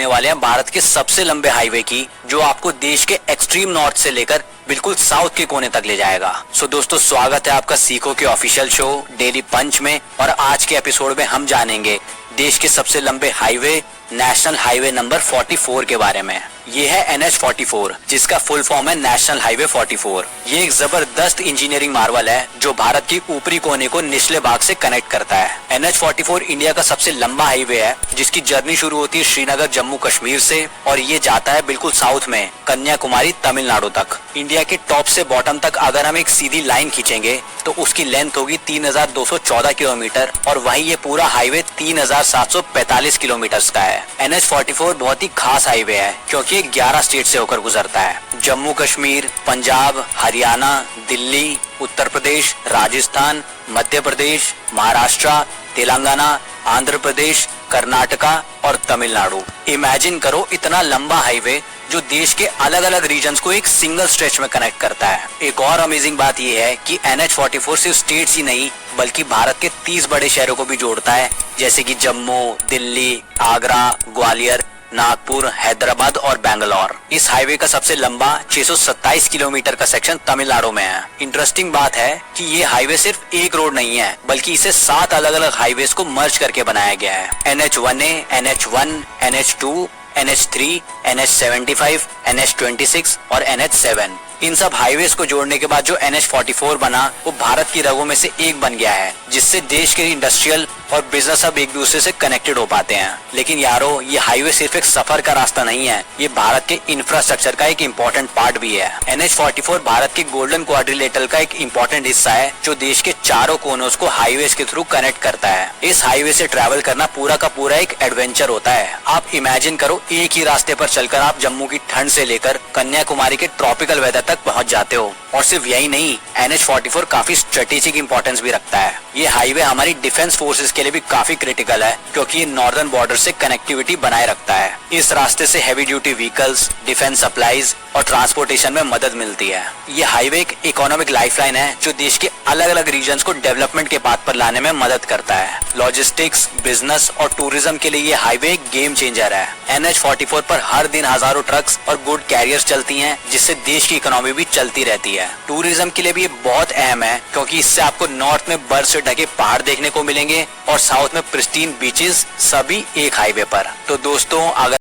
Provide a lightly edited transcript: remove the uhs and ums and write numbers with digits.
वाले हैं भारत के सबसे लंबे हाईवे की, जो आपको देश के एक्सट्रीम नॉर्थ से लेकर बिल्कुल साउथ के कोने तक ले जाएगा। सो दोस्तों, स्वागत है आपका सीखो के ऑफिशियल शो डेली पंच में। और आज के एपिसोड में हम जानेंगे देश के सबसे लंबे हाईवे नेशनल हाईवे नंबर 44 के बारे में। ये है NH44, जिसका फुल फॉर्म है नेशनल हाईवे 44। ये एक जबरदस्त इंजीनियरिंग मार्वल है जो भारत की ऊपरी कोने को निचले भाग से कनेक्ट करता है। NH44 इंडिया का सबसे लंबा हाईवे है, जिसकी जर्नी शुरू होती है श्रीनगर जम्मू कश्मीर से और ये जाता है बिल्कुल साउथ में कन्याकुमारी तमिलनाडु तक। इंडिया के टॉप से बॉटम तक अगर हम एक सीधी लाइन खींचेंगे तो उसकी लेंथ होगी 3214 किलोमीटर और वहीं ये पूरा हाईवे 3745 किलोमीटर का है। NH44 बहुत ही खास हाईवे है क्योंकि ये 11 स्टेट से होकर गुजरता है। जम्मू कश्मीर, पंजाब, हरियाणा, दिल्ली, उत्तर प्रदेश, राजस्थान, मध्य प्रदेश, महाराष्ट्र, तेलंगाना, आंध्र प्रदेश, कर्नाटका और तमिलनाडु। इमेजिन करो इतना लंबा हाईवे जो देश के अलग अलग रीजन्स को एक सिंगल स्ट्रेच में कनेक्ट करता है। एक और अमेजिंग बात यह है कि NH44 सिर्फ स्टेट्स ही नहीं बल्कि भारत के 30 बड़े शहरों को भी जोड़ता है, जैसे कि जम्मू, दिल्ली, आगरा, ग्वालियर, नागपुर, हैदराबाद और बैंगलोर। इस हाईवे का सबसे लंबा 627 किलोमीटर का सेक्शन तमिलनाडु में है। इंटरेस्टिंग बात है कि ये हाईवे सिर्फ एक रोड नहीं है बल्कि इसे 7 अलग अलग हाईवेज को मर्ज करके बनाया गया है। NH1A, NH1, NH2, NH3, NH75, NH26 और NH7। इन सब हाईवेज को जोड़ने के बाद जो NH44 बना वो भारत की रगों में से एक बन गया है, जिससे देश के इंडस्ट्रियल और बिजनेस अब एक दूसरे से कनेक्टेड हो पाते हैं। लेकिन यारो, ये हाईवे सिर्फ एक सफर का रास्ता नहीं है, ये भारत के इंफ्रास्ट्रक्चर का एक इम्पोर्टेंट पार्ट भी है। NH44 भारत के गोल्डन क्वाड्रिलेटरल का एक इम्पोर्टेंट हिस्सा है जो देश के चारों कोनों को हाईवेज के थ्रू कनेक्ट करता है। इस हाईवे से ट्रैवल करना पूरा का पूरा एक एडवेंचर होता है। आप इमेजिन करो, एक ही रास्ते पर चलकर आप जम्मू की ठंड से लेकर कन्याकुमारी के ट्रॉपिकल वेदर तक पहुंच जाते हो। और सिर्फ यही नहीं, NH44 काफी स्ट्रेटेजिक इंपॉर्टेंस भी रखता है। ये हाईवे हमारी डिफेंस फोर्सेस के लिए भी काफी क्रिटिकल है क्योंकि ये नॉर्दर्न बॉर्डर से कनेक्टिविटी बनाए रखता है। इस रास्ते से heavy duty vehicles, defence supplies और ट्रांसपोर्टेशन में मदद मिलती है। ये हाईवे एक इकोनॉमिक लाइफलाइन है जो देश के अलग अलग रीजन्स को डेवलपमेंट के पाथ पर लाने में मदद करता है। लॉजिस्टिक्स, बिजनेस और टूरिज्म के लिए ये हाईवे एक गेम चेंजर है। NH44 पर हर दिन हजारों ट्रक्स और गुड कैरियर्स चलती हैं, जिससे देश की इकोनॉमी भी चलती रहती है। टूरिज्म के लिए भी ये बहुत अहम है क्योंकि इससे आपको नॉर्थ में बर्फ से ढके पहाड़ देखने को मिलेंगे और साउथ में प्रिस्टीन बीचेस, सभी एक हाईवे पर। तो दोस्तों, अगर